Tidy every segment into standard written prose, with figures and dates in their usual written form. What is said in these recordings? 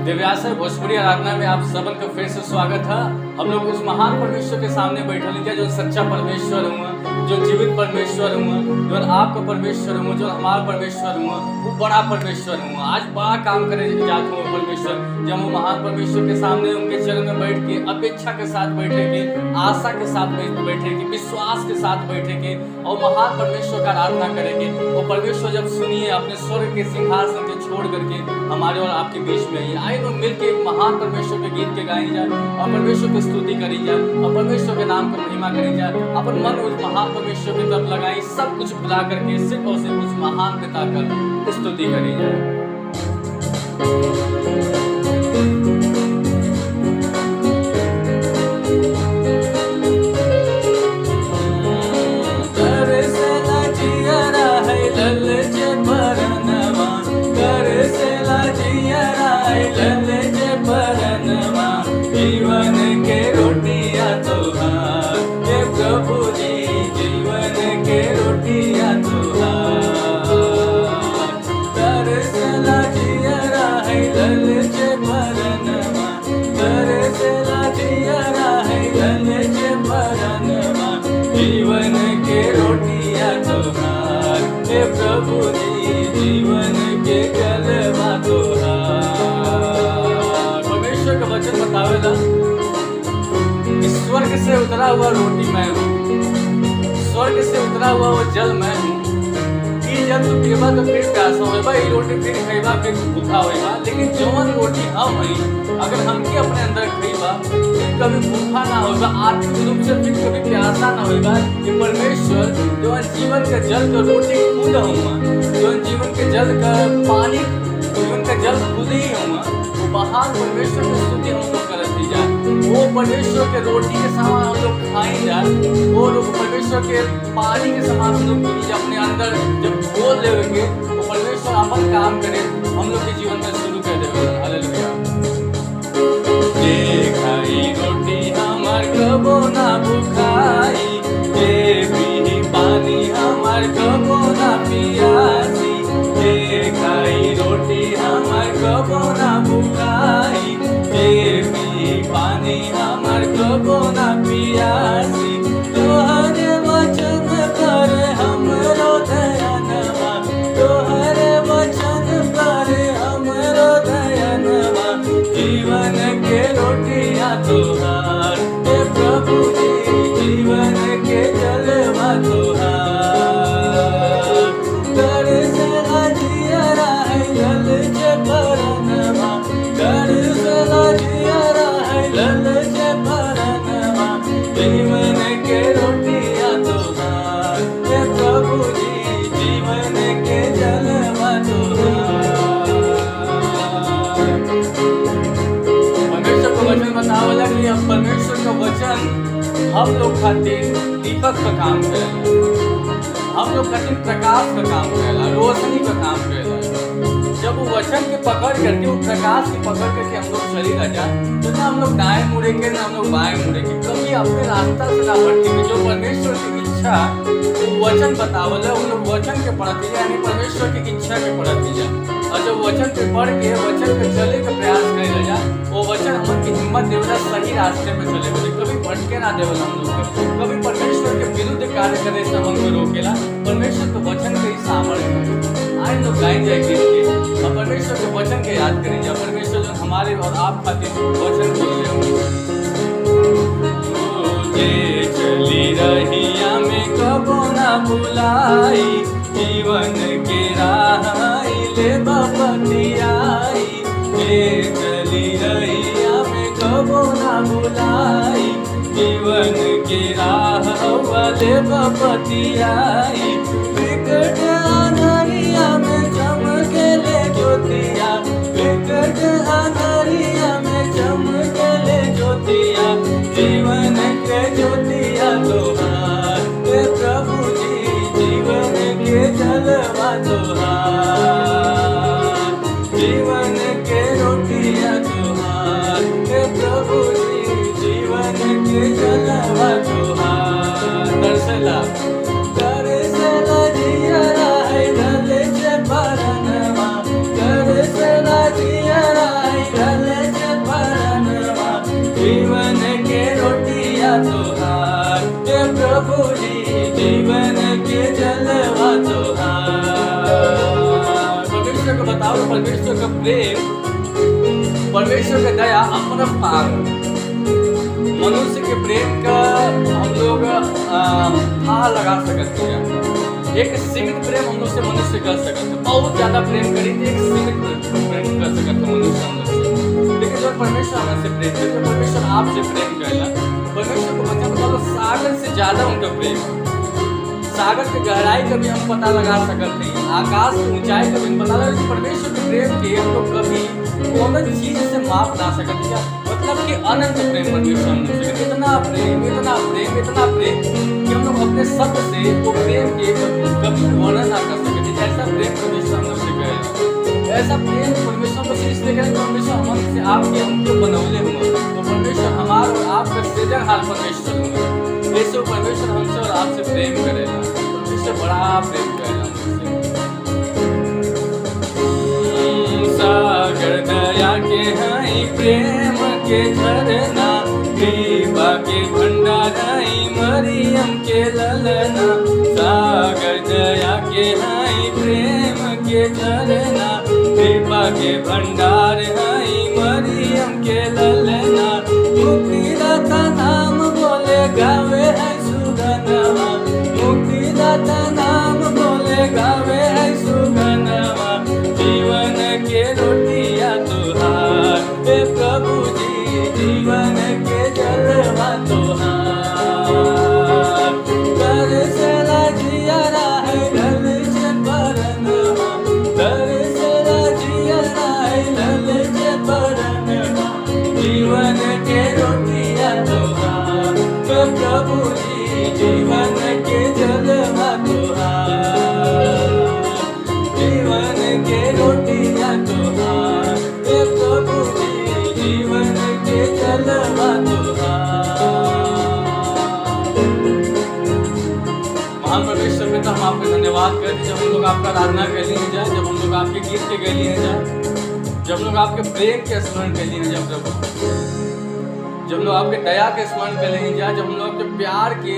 दिव्यासर भोजपुरी आराधना में आप सबन का फिर से स्वागत है। हम लोग उस महान परमेश्वर के सामने बैठे लीजिए जो सच्चा परमेश्वर हुआ, जो जीवित परमेश्वर हुआ, जो आपका परमेश्वर हुआ, जो हमारा परमेश्वर हुआ, वो बड़ा परमेश्वर हुआ। आज बड़ा काम करे जात हुआ परमेश्वर, जब वो महान परमेश्वर के सामने उनके चरण में बैठ के अपेक्षा के साथ बैठेंगे, आशा के साथ बैठेंगे, विश्वास के साथ बैठेंगे और महान परमेश्वर का आराधना करेंगे। वो परमेश्वर जब सुनिए अपने स्वर्ग के सिंहासन के छोड़ करके हमारे और आपके बीच में ही आए, तो मिलकर एक महान परमेश्वर के गीत के गाई जाए और परमेश्वर की स्तुति करी जाए और परमेश्वर के नाम को महिमा करी जाए। अपन मन उस महान परमेश्वर की तरफ लगाई, सब कुछ भुला करके सिर्फ और सिर्फ उस महान पिता का स्तुति करी जाए। जीवन के रोटियां तोहार हे प्रभु जी, जीवन के रोटियां तोहार। तरसला जियरा है ललचे परनमा, तरसला जियरा है ललचे परनमा। जीवन के रोटियां तोहार हे प्रभु जी, जीवन के जलवा तोहार। परमेश्वर का वचन बतावेला स्वर्ग से उतरा हुआ रोटी मैं हूँ, स्वर्ग से उतरा हुआ वो जल मैं हूँ। ई जब तू पीबा तो फिर प्यासा होगा, ई रोटी फिर खइबा फिर भूखा होगा। लेकिन जौन रोटी हम हई अगर हमके अपने अंदर खइबा फिर कभी भूखा ना होगा, आर्थिक रूप से फिर कभी प्यासा ना होगा। ये परमेश्वर जो जीवन का जल का रोटी खुद हुआ, जो जीवन के जल का पानी, जीवन का जल खुद ही हुआ। महान परमेश्वर की स्तुति हम लोग करती जाए। वो परमेश्वर के रोटी के समान हम लोग खाई जाए, वो लोग परमेश्वर के पानी के समान हम लोग पी जाए। अपने अंदर जब खोल लेंगे वो परमेश्वर अपन काम करे, हम लोग के जीवन में शुरू कर देंगे। हालेलुया। जे खाई रोटी हमार कबो ना भुखाई, जे पी पानी हमार कबो ना पियासी। जे खाई रोटी हमार कबो ना भुखाई, जे पी पानी हमार कबो ना पियासी। तोहरे वचन पर हमरो दयानवा, तोहरे वचन पर हमरो दयानवा। जीवन के रोटियां तोहार हे प्रभु जी, जीवन के जलवा तोहार। तरसला जियरा है ललचे परनमा, तरसला जियरा है ललचे परनमा। जीवन के रोटियां तोहार हे प्रभु जी, जीवन के जलवा तोहार। परमेश्वर का वचन बतावला कि अब परमेश्वर का वचन हम लोग खातिर दीपक का काम करेला, हम लोग खातिर प्रकाश का काम करेला, रोशनी का काम करेला। जब वो वचन के पकड़ करके, वो प्रकाश की पकड़ करके हम लोग चली ना जाए, तो ना हम लोग दाएं मुड़ेंगे ना हम लोग बाएं मुड़ेंगे, कभी अपने रास्ता से ना भटकेंगे। जो परमेश्वर की इच्छा वो वचन बतावला, उन लोग वचन के पढ़ती जाए, यानी परमेश्वर की इच्छा के पढ़ती जाए। और जब वचन पे पढ़ के वचन पे चले का प्रयास करे जा, वो वचन हम की हिम्मत देवला सही रास्ते पे चले बोले, कभी भटके ना देवला हम लोग के, कभी परमेश्वर के विरुद्ध कार्य करे से हमको रोकेला। परमेश्वर के वचन के ही सामर्थ्य आए लोग गाए जाए गीत के और परमेश्वर के वचन के याद करें जा। परमेश्वर जो हमारे और आप खातिर वचन बोल रहे जे चली रहिया में कबो ना भुलाई, जीवन के राह ले बपतियाई। जे चली रहिया में कबो ना भुलाई, जीवन के राह ले बपतियाई। विकट अंधरिया में चमकेले ज्योतिया, विकट अंधरिया में चमकेले ज्योतिया। जीवन के ज्योतिया तोहार हे प्रभु जी, जीवन के जलवा तोहार। जीवन के रोटियां तोहार हे प्रभु जी, जीवन के जलवा तोहार। तरसला तरसला जियरा है ललचे परनमा, तरसला जियरा है प्रभु जी जीवन के जलवा तोहार। परमेश्वर को बताओ, परमेश्वर का प्रेम, परमेश्वर का दया अपरंपार। मनुष्य के प्रेम का हम लोग था लगा सकते हैं। एक सीमित प्रेम हम लोग से मनुष्य कर सकते हैं, बहुत ज्यादा प्रेम करी तो एक सीमित प्रेम कर सकते हैं मनुष्य हम लोग से। लेकिन जब परमेश्वर हमसे प्रेम करे, जब परमेश्वर आपसे प्रेम करेला, परमेश्वर को बच्चा बता लो सागर से ज्यादा उनका प्रेम। सागर की गहराई का भी हम पता लगा सकते हैं, आकाश की ऊंचाई का भी हम पता लगा। परमेश्वर के प्रेम के हम लोग कभी कौन चीज से माप ना सकते क्या, मतलब कि अनंत प्रेम परमेश्वर हम लोग से, इतना प्रेम इतना प्रेम इतना प्रेम कि हम लोग अपने शब्द से वो प्रेम के कभी वर्णन ना कर सकते। ऐसा प्रेम परमेश्वर हम लोग से कहे, ऐसा प्रेम परमेश्वर को इसलिए करें परमेश्वर हमसे आपके हमको बनौले हुए, तो परमेश्वर हमारा और आपका सृजनहार परमेश्वर हुए। ऐसे परमेश्वर हमसे और आपसे प्रेम करेगा, परमेश्वर बड़ा प्रेम करेगा हमसे। सागर दया के हई प्रेम के झरना, कृपा के भंडार हई मरियम के ललना। सागर दया के हई प्रेम के झरना, कृपा के भंडार हई मरियम के ललना। मुक्तिदाता नाम बोले गावे है सुगनवा, मुक्तिदाता नाम बोले गावे है सुगनवा। जीवन के रोटिया तुहार हे प्रभु जी, जीवन के जलवा तुहार। तरसेला जियरा है ढल से परनवा, तरसेला जियरा है ढल से परनवा। जीवन के रोटिया तुहार हे प्रभु जी, जीवन के जलवा तुहार। जीवन के रोटियां तुहार हे प्रभु जी, जीवन के जलवा तुहार। महान परमेश्वर पिता, हम आपका धन्यवाद करते हैं जब हम लोग आपका आराधना कर लिए जाए, जब हम लोग आपके गीत के गा लिए जाए, जब हम लोग आपके प्रेम के स्मरण कर लिए जाए प्रभु, जब हम लोग आपके दया के स्मरण कर लिए जाए, जब हम लोग आपके प्यार के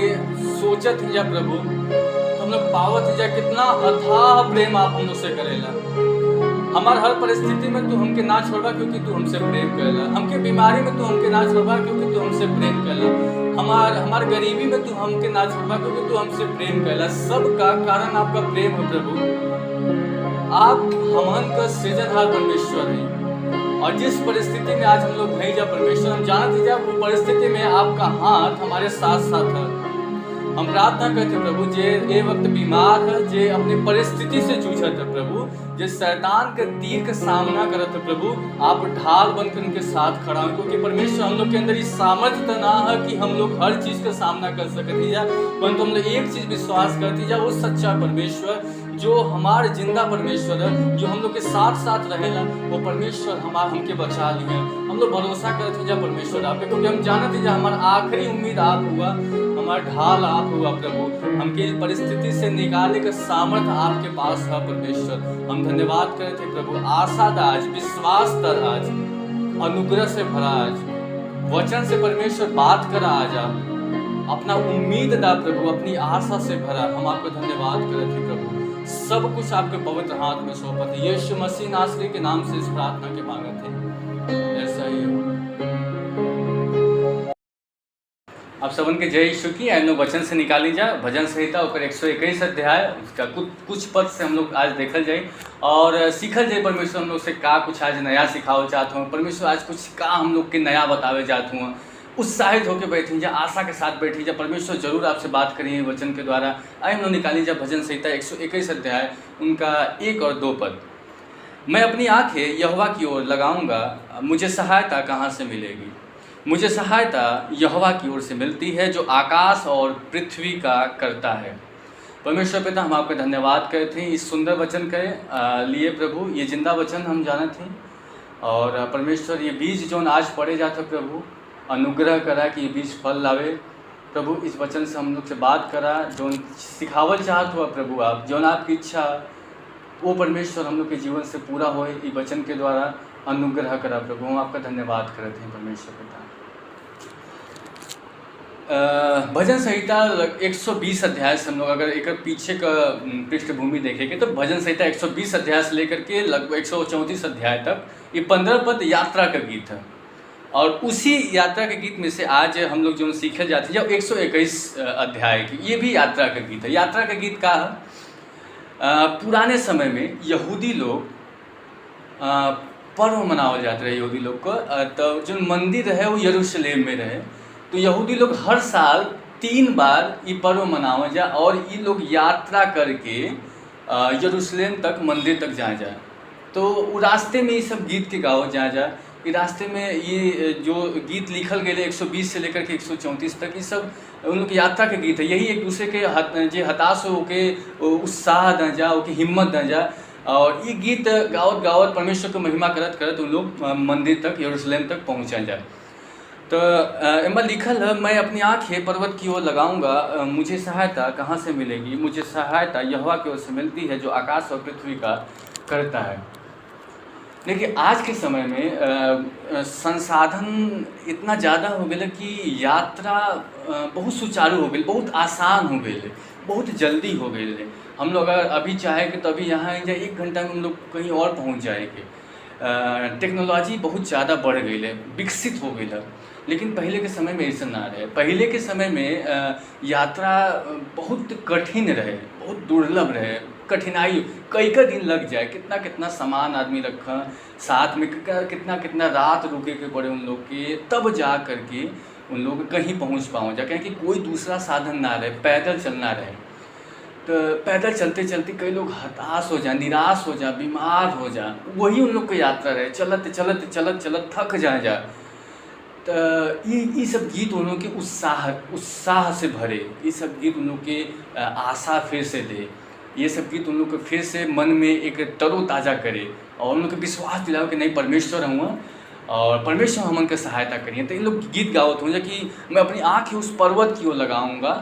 सोचत ही जाए प्रभु, तो हम लोग पावत ही जाए कितना अथाह प्रेम आप हम लोग से करेला। हमार हर परिस्थिति में तू हमके ना छोड़बा क्योंकि तू हमसे प्रेम करेला। हमके बीमारी में तू हमके ना छोड़बा क्योंकि तू हमसे प्रेम करेला। हमार गरीबी में तू हमके ना छोड़बा क्योंकि तू हमसे प्रेम करेला। सब का कारण आपका प्रेम है प्रभु। आप हमन का सृजनहार परमेश्वर है, और जिस परिस्थिति में आज हम लोग हैं जा परमेश्वर, हम जानते जा वो परिस्थिति में आपका हाथ हमारे साथ साथ है। हम प्रार्थना करते प्रभु, जे ये वक्त बीमार है, जे अपनी परिस्थिति से जूझत है प्रभु, जे शैतान के तीर का सामना करत है प्रभु, आप ढाल बनकर उनके साथ खड़ा हो। क्योंकि परमेश्वर हम लोग के अंदर इस सामर्थ्य तो ना है कि हम लोग हर चीज का सामना कर सकते जा, परंतु हम लोग एक चीज विश्वास करती जा, वो सच्चा परमेश्वर जो हमारे जिंदा परमेश्वर है, जो हम लोग के साथ साथ रहेला, वो परमेश्वर हमके बचा लिए। हम लोग भरोसा करते जा परमेश्वर आप पे, क्योंकि हम जानते जा हमारा आखिरी उम्मीद आप हुआ, हमारा ढाल आप हुआ प्रभु। हमके इस परिस्थिति से निकालने का सामर्थ्य आपके पास है परमेश्वर। हम धन्यवाद करते प्रभु। आशा दाज, विश्वास तर आज, अनुग्रह से भरा आज, वचन से परमेश्वर बात करा आज, आप अपना उम्मीद दा प्रभु, अपनी आशा से भरा। हम आपको धन्यवाद करते प्रभु। सब कुछ आपके पवित्र हाथ में सौंपते, यीशु मसीह नासरी के नाम से इस प्रार्थना के मांगते हैं, ऐसा ही हो। आप सबन के जय यीशु की। हम लोग वचन से निकाली जाए भजन संहिता और 121 अध्याय, उसका कुछ पद से हम लोग आज देखल जाए और सीखल जाए परमेश्वर हम लोग से का कुछ आज नया सिखावल चाहते हूँ। परमेश्वर आज कुछ का हम लोग के नया बतावे जाते हूँ। उत्साहित होकर बैठी जा, आशा के साथ बैठी जा, परमेश्वर जरूर आपसे बात करिए वचन के द्वारा। आइए हम लोग निकाली जा भजन संहिता 121 अध्याय, उनका 1 और 2 पद। मैं अपनी आंखें यहोवा की ओर लगाऊंगा, मुझे सहायता कहाँ से मिलेगी। मुझे सहायता यहोवा की ओर से मिलती है, जो आकाश और पृथ्वी का करता है। परमेश्वर पिता, हम आपका धन्यवाद करते हैं इस सुंदर वचन के लिए प्रभु। ये जिंदा वचन हम जानते हैं, और परमेश्वर ये बीज जो आज पड़े जाते प्रभु, अनुग्रह करा कि ये बीज फल लावे प्रभु। इस वचन से हम लोग से बात करा, जो सिखावल चाहत हुआ प्रभु, आप जो आपकी इच्छा वो परमेश्वर हम लोग के जीवन से पूरा हो, इस वचन के द्वारा अनुग्रह करा प्रभु। हम आपका धन्यवाद करते हैं परमेश्वर पिता। भजन संहिता 120 अध्याय से हम लोग अगर एक पीछे का पृष्ठभूमि देखेंगे तो भजन संहिता 120 अध्याय से लेकर के लगभग 134 अध्याय तक ये 15 पद यात्रा का गीत है। और उसी यात्रा के गीत में से आज हम लोग जो सीखे जाते हैं 121 अध्याय की, ये भी यात्रा का गीत है। यात्रा का गीत का पुराने समय में यहूदी लोग पर्व मनावल जाते रहे यहूदी लोग को। तो जो मंदिर है वो यरूशलेम में रहे, तो यहूदी लोग हर साल 3 बार ये पर्व मनावल जा और ये लोग यात्रा करके यरूशलेम तक मंदिर तक जाए। तो वो रास्ते में ये सब गीत के गाओ जाए। ये रास्ते में ये जो गीत लिखल गए 120 से लेकर के 134 तक, ये सब उन लोग की यात्रा के गीत है। यही एक दूसरे के जे हताश होके उत्साह द जा, ओके हिम्मत द जा। और ये गीत गावत गावत परमेश्वर को महिमा करत करत उन लोग मंदिर तक यरूशलेम तक पहुँचल जाए। तो एम्बर लिखल है, मैं अपनी आँखें पर्वत की ओर लगाऊंगा, मुझे सहायता कहाँ से मिलेगी? मुझे सहायता यहोवा की ओर से मिलती है जो आकाश और पृथ्वी का करता है। देखिए आज के समय में संसाधन इतना ज़्यादा हो गया कि यात्रा बहुत सुचारू हो गई, बहुत आसान हो गई, बहुत जल्दी हो गई। हम लोग अगर अभी चाहेंगे तो अभी यहाँ जाए 1 घंटा में हम लोग कहीं और पहुँच जाएंगे। टेक्नोलॉजी बहुत ज़्यादा बढ़ गई है, विकसित हो गई है। लेकिन पहले के समय में ऐसा ना रहे। पहले के समय में यात्रा बहुत कठिन रहे, बहुत दुर्लभ रहे, कठिनाई कई दिन लग जाए, कितना कितना सामान आदमी रखा साथ में, कितना कितना रात रुके के पड़े उन लोग के, तब जा करके उन लोग कहीं पहुंच पाओ जा, क्योंकि कोई दूसरा साधन ना रहे, पैदल चलना रहे। तो पैदल चलते चलते कई लोग हताश हो जा, निराश हो जा, बीमार हो जा, वही उन लोग की यात्रा रहे। चलत चलत चलत चलत थक जा। तो ये सब गीत उन लोग के उत्साह से भरे, ये सब गीत उन लोग के आशा फिर से दे, ये सब गीत उन लोग को फिर से मन में एक तरोताज़ा करे और उन लोग को विश्वास दिलाओ कि नहीं परमेश्वर हुआ और परमेश्वर हमन के सहायता करिए। तो ये लोग गीत गावत हों कि मैं अपनी आँखें उस पर्वत की ओर लगाऊंगा,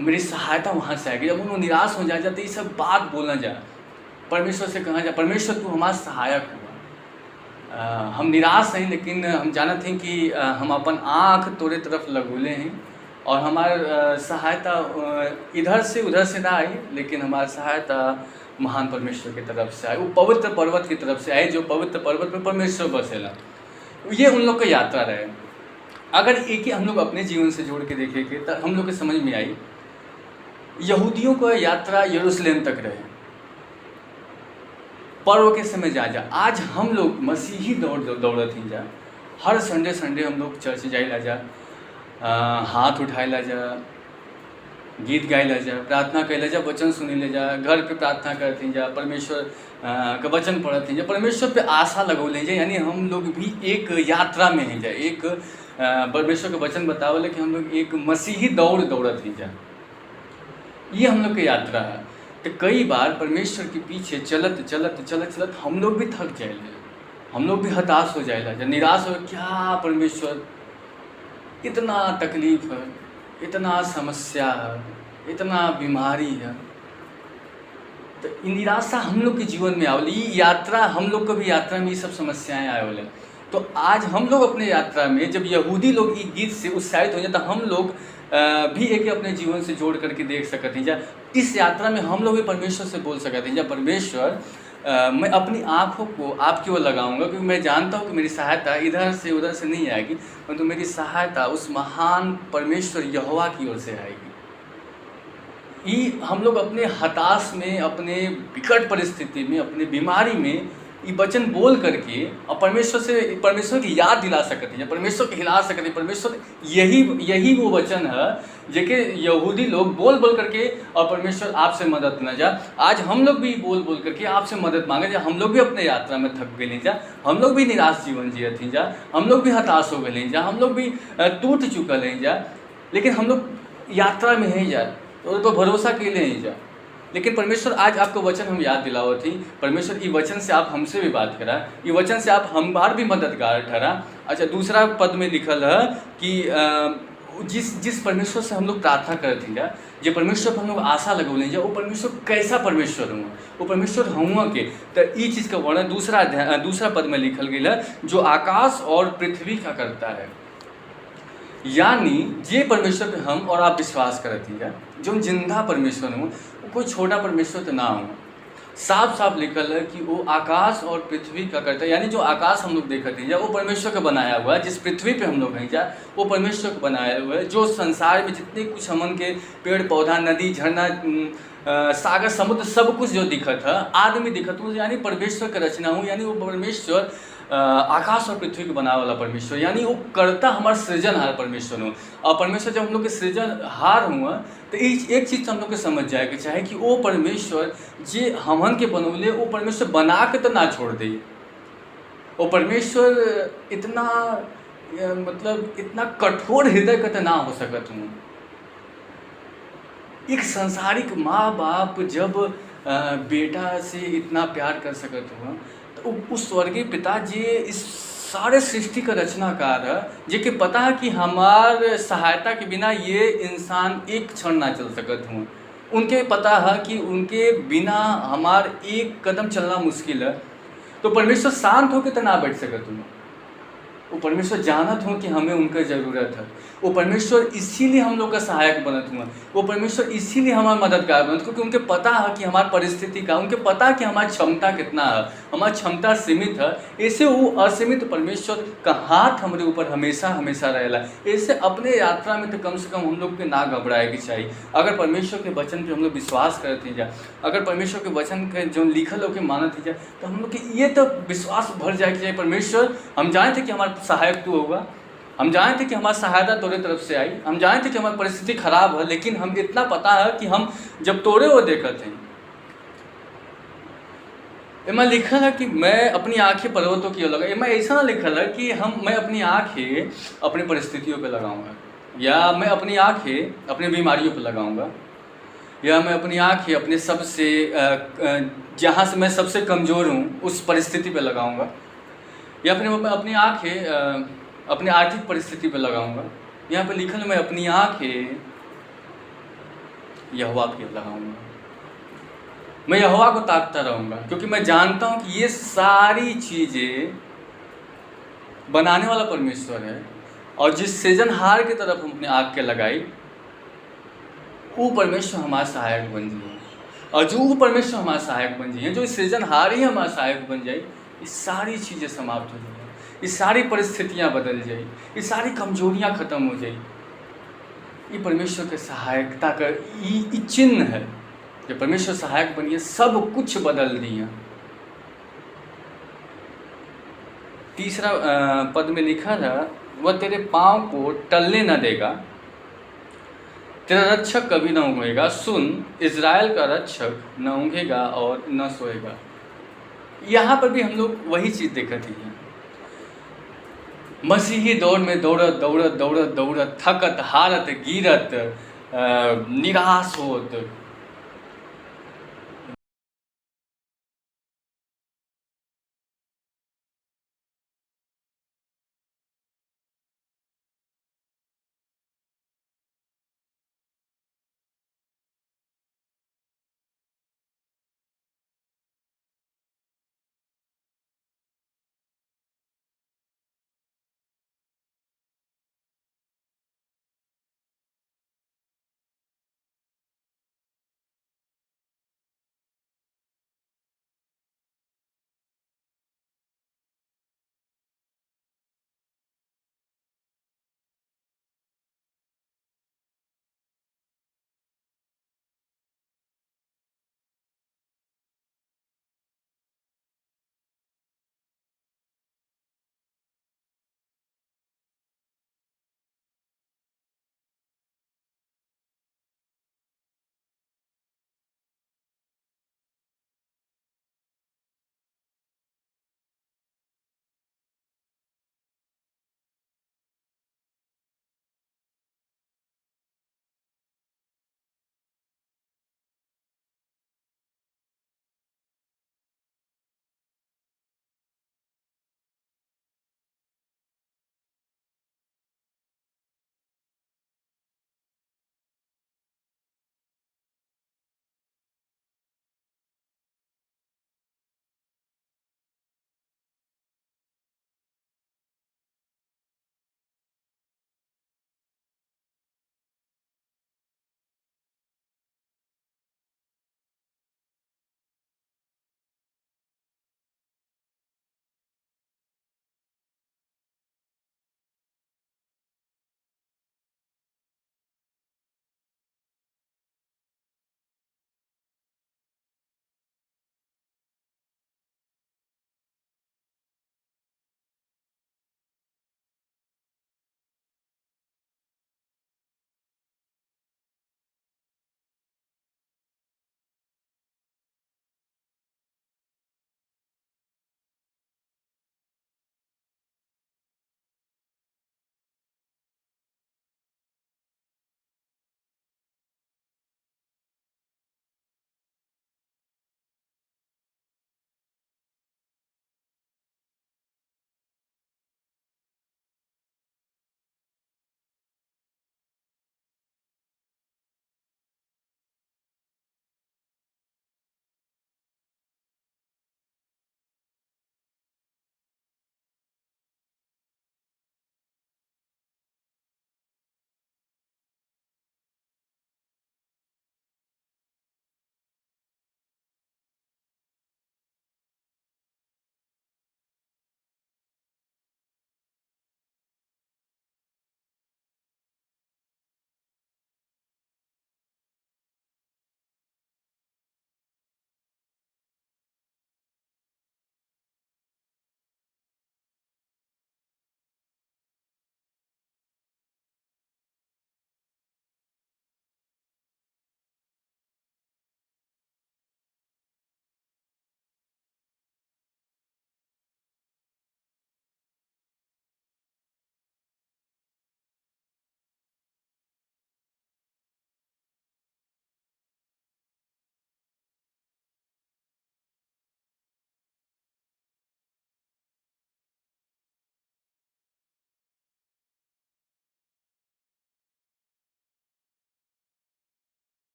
मेरी सहायता वहाँ से आएगी। जब उन लोग निराश हो जाए तो ये सब बात बोलना जा, परमेश्वर से कहा जा, परमेश्वर तू हमारा सहायक हुआ। हम निराश हैं लेकिन हम जानते हैं कि हम अपन आँख तोरे तरफ लगोले हैं और हमारा सहायता इधर से उधर से ना आई, लेकिन हमारी सहायता महान परमेश्वर की तरफ से आई, वो पवित्र पर्वत की तरफ से आई, जो पवित्र पर्वत में परमेश्वर बसेला। ये उन लोग की यात्रा रहे। अगर एक ही हम लोग अपने जीवन से जोड़ के देखेंगे तो हम लोग के समझ में आई, यहूदियों को यात्रा यरूशलेम तक रहे, पर्व के समय जा। आज हम लोग मसीही दौड़त ही जा, हर संडे हम लोग चर्च जाइला जा, हाथ उठाइला जा, गीत गाइला जा, प्रार्थना कैला जा, वचन सुनीला जा, घर पे प्रार्थना करते जा, परमेश्वर का वचन पढ़ते जा, परमेश्वर पे आशा लगौले जा। यानी हम लोग भी एक यात्रा में हैं जा, एक परमेश्वर का वचन बतावले कि हम लोग एक मसीही दौड़त ही जा। ये हम लोग की यात्रा है। तो कई बार परमेश्वर के पीछे चलत चलत हम लोग भी थक जाएंगे, हम लोग भी हताश हो जाएगा, निराश हो, क्या परमेश्वर इतना तकलीफ है, इतना समस्या है, इतना बीमारी है। तो निराशा हम लोग के जीवन में आवली, यात्रा हम लोग को भी यात्रा में ये सब समस्याएं आए। तो आज हम लोग अपने यात्रा में जब यहूदी लोग इस गीत से उत्साहित हो जाए तो हम लोग भी एक अपने जीवन से जोड़ करके देख सकते हैं। जा इस यात्रा में हम लोग भी परमेश्वर से बोल सकते हैं, जा परमेश्वर मैं अपनी आँखों को आपकी ओर लगाऊंगा, क्योंकि मैं जानता हूँ कि मेरी सहायता इधर से उधर से नहीं आएगी, परंतु मेरी सहायता उस महान परमेश्वर यहोवा की ओर से आएगी। ये हम लोग अपने हताश में, अपने विकट परिस्थिति में, अपने बीमारी में ये वचन बोल करके और परमेश्वर की याद दिला सकते हैं, परमेश्वर के हिला सकते हैं। परमेश्वर यही वो वचन है जेके यहूदी लोग बोल करके और परमेश्वर आपसे मदद न जा। आज हम लोग भी बोल करके आपसे मदद मांगे जा। हम लोग भी अपने यात्रा में थक गए जा, हम लोग भी निराश जीवन जिए थी जा, हम लोग भी हताश हो गए जा, हम लोग भी टूट चुकल हैं जा, लेकिन हम लोग यात्रा में हैं जा, तो भरोसा के लिए नहीं जा। लेकिन परमेश्वर आज आपको वचन हम याद दिलाओ थी, परमेश्वर ये वचन से आप हमसे भी बात करा, ये वचन से आप हमार भी मददगार ठहरा। अच्छा, दूसरा पद में लिखल है कि जिस परमेश्वर से हम लोग प्रार्थना करते हैं, जो परमेश्वर पर हम लोग आशा लगौले जा, वो परमेश्वर कैसा परमेश्वर हुआ, वो परमेश्वर हुआ के। तो ये चीज़ का वर्णन दूसरा पद में लिखल गया है, जो आकाश और पृथ्वी का करता है। यानी जे परमेश्वर पे हम और आप विश्वास करती है, जो जिंदा परमेश्वर हूँ, वो कोई छोटा परमेश्वर तो ना हो। साफ साफ लिखल है कि वो आकाश और पृथ्वी का करता है, यानी जो आकाश हम लोग देखते हैं वो परमेश्वर का बनाया हुआ है। जिस पृथ्वी पे हम लोग हैं जा वो परमेश्वर का बनाया हुआ है। जो संसार में जितने कुछ हमन के पेड़ पौधा नदी झरना सागर समुद्र सब कुछ जो दिखत है, आदमी दिखत हो, यानी परमेश्वर का रचना हो। यानी वो परमेश्वर आकाश और पृथ्वी को बनाने वाला परमेश्वर, यानी वो करता हमारा सृजनहार परमेश्वर हो। और परमेश्वर जब हम लोग के सृजनहार हुआ तो एक चीज़ हम लोग के समझ जाए कि चाहे कि वो परमेश्वर जे हमन के बनौले, वो परमेश्वर बना के तो ना छोड़ दे। वो परमेश्वर इतना मतलब इतना कठोर हृदय का तो ना हो सकत हूँ। एक संसारिक माँ बाप जब बेटा से इतना प्यार कर सकत हुआ, तो उस स्वर्गीय पिता जी इस सारे सृष्टि का रचनाकार है, जेके पता है कि हमार सहायता के बिना ये इंसान एक क्षण ना चल सकत हूँ। उनके पता है कि उनके बिना हमार एक कदम चलना मुश्किल है। तो परमेश्वर शांत होकर तो ना बैठ सकत हूँ। वो परमेश्वर जानत हो कि हमें उनका ज़रूरत है। वो परमेश्वर इसीलिए हम लोग का सहायक बनत हुआ। वो परमेश्वर इसीलिए हमारा मददगार बनत, क्योंकि उनके पता है कि हमारी परिस्थिति का, उनके पता है कि हमारी क्षमता कितना है, हमारी क्षमता सीमित है। ऐसे वो असीमित परमेश्वर का हाथ हमारे ऊपर हमेशा हमेशा रहेला। ऐसे अपने यात्रा में तो कम से कम हम लोग के ना घबराए की चाहिए। अगर परमेश्वर के वचन पे हम लोग विश्वास करते जाए, अगर परमेश्वर के वचन के जो लिखल होकर मानते जाए, तो हम लोग के ये तो विश्वास भर जाए कि परमेश्वर हम जानते कि हमारा सहायक तू होगा, हम जानते कि हमारी सहायता तोरे तरफ से आई, हम जानते कि हमारी परिस्थिति खराब है, लेकिन हम इतना पता है कि हम जब तोरे वो देखते हैं। इमा लिखल है कि मैं अपनी आंखें पर्वतों की ओर लगा। इमा ऐसा ना लिखल है कि मैं अपनी आंखें अपनी परिस्थितियों पे लगाऊंगा, या मैं अपनी आंखें अपनी बीमारियों पे लगाऊंगा, या मैं अपनी आंखें अपने सबसे जहाँ से मैं सबसे कमज़ोर हूँ उस परिस्थिति पे लगाऊंगा, या फिर मैं अपनी आंखें अपनी आर्थिक परिस्थिति पे लगाऊंगा। यहाँ पे लिखल मैं अपनी आंखें यहोवा पे लगाऊंगा। मैं यहोवा को ताकता रहूँगा, क्योंकि मैं जानता हूँ कि ये सारी चीज़ें बनाने वाला परमेश्वर है, और जिस सृजनहार की तरफ हम अपनी आँख के लगाई, वो परमेश्वर हमारा सहायक बन जाए। और जो वो परमेश्वर हमारा सहायक बन जाए, जो सृजनहार ही हमारा सहायक बन जाए, ये सारी चीज़ें समाप्त हो जाए, ये सारी परिस्थितियाँ बदल जाए, ये सारी कमजोरियाँ खत्म हो जाए। ये परमेश्वर के सहायकता का ये चिन्ह है। जब परमेश्वर सहायक बनिए, सब कुछ बदल दिया। तीसरा पद में लिखा था, वह तेरे पाँव को टलने न देगा, तेरा रक्षक कभी न ऊँघेगा। सुन, इज़राइल का रक्षक न ऊँघेगा और न सोएगा। यहाँ पर भी हम लोग वही चीज़ देखते हैं। मसीही दौड़ में दौड़त दौड़त दौड़त दौड़त थकत हारत गिरत निराश होत